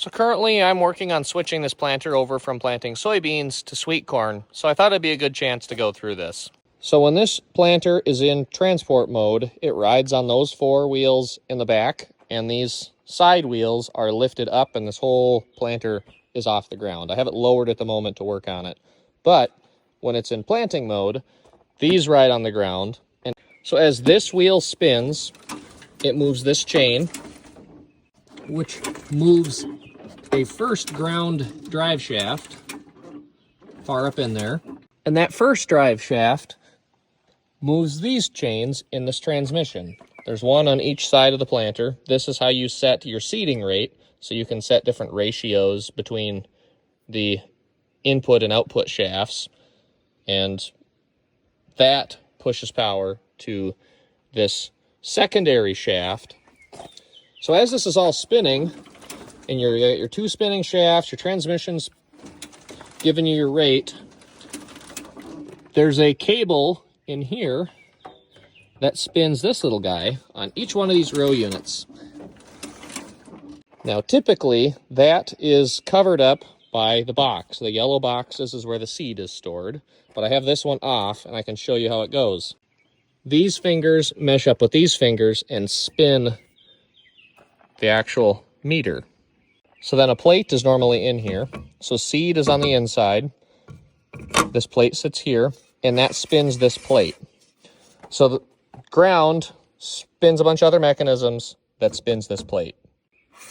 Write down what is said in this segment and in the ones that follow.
So currently I'm working on switching this planter over from planting soybeans to sweet corn, so I thought it'd be a good chance to go through this. So when this planter is in transport mode, it rides on those four wheels in the back, and these side wheels are lifted up and this whole planter is off the ground. I have it lowered at the moment to work on it. But when it's in planting mode, these ride on the ground. And so as this wheel spins, it moves this chain, which moves a first ground drive shaft far up in there. And that first drive shaft moves these chains in this transmission. There's one on each side of the planter. This is how you set your seeding rate. So you can set different ratios between the input and output shafts. And that pushes power to this secondary shaft. So as this is all spinning, and your two spinning shafts, your transmission's giving you your rate, there's a cable in here that spins this little guy on each one of these row units. Now typically that is covered up by the box. The yellow boxes is where the seed is stored, but I have this one off and I can show you how it goes. These fingers mesh up with these fingers and spin the actual meter. So then a plate is normally in here. So seed is on the inside. This plate sits here, and that spins this plate. So the ground spins a bunch of other mechanisms that spins this plate.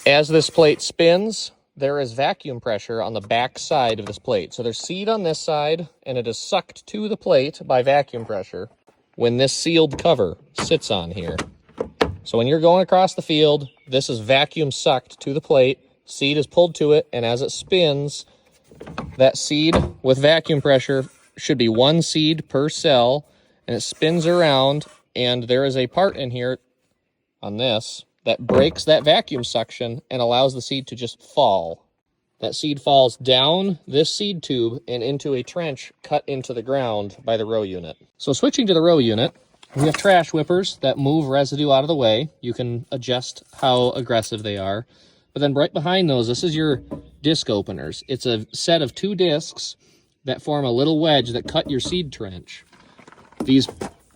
As this plate spins, there is vacuum pressure on the back side of this plate. So there's seed on this side, and it is sucked to the plate by vacuum pressure when this sealed cover sits on here. So when you're going across the field, this is vacuum sucked to the plate, seed is pulled to it, and as it spins, that seed with vacuum pressure should be one seed per cell, and it spins around, and there is a part in here on this that breaks that vacuum suction and allows the seed to just fall. That seed falls down this seed tube and into a trench cut into the ground by the row unit. So switching to the row unit, we have trash whippers that move residue out of the way. You can adjust how aggressive they are. But then right behind those, this is your disc openers. It's a set of 2 discs that form a little wedge that cut your seed trench. These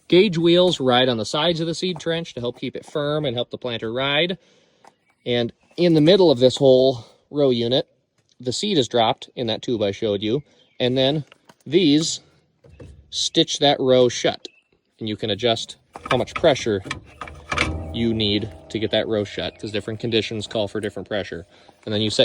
gauge wheels ride on the sides of the seed trench to help keep it firm and help the planter ride. And in the middle of this whole row unit, the seed is dropped in that tube I showed you. And then these stitch that row shut. And you can adjust how much pressure you need to get that row shut, because different conditions call for different pressure. And then you set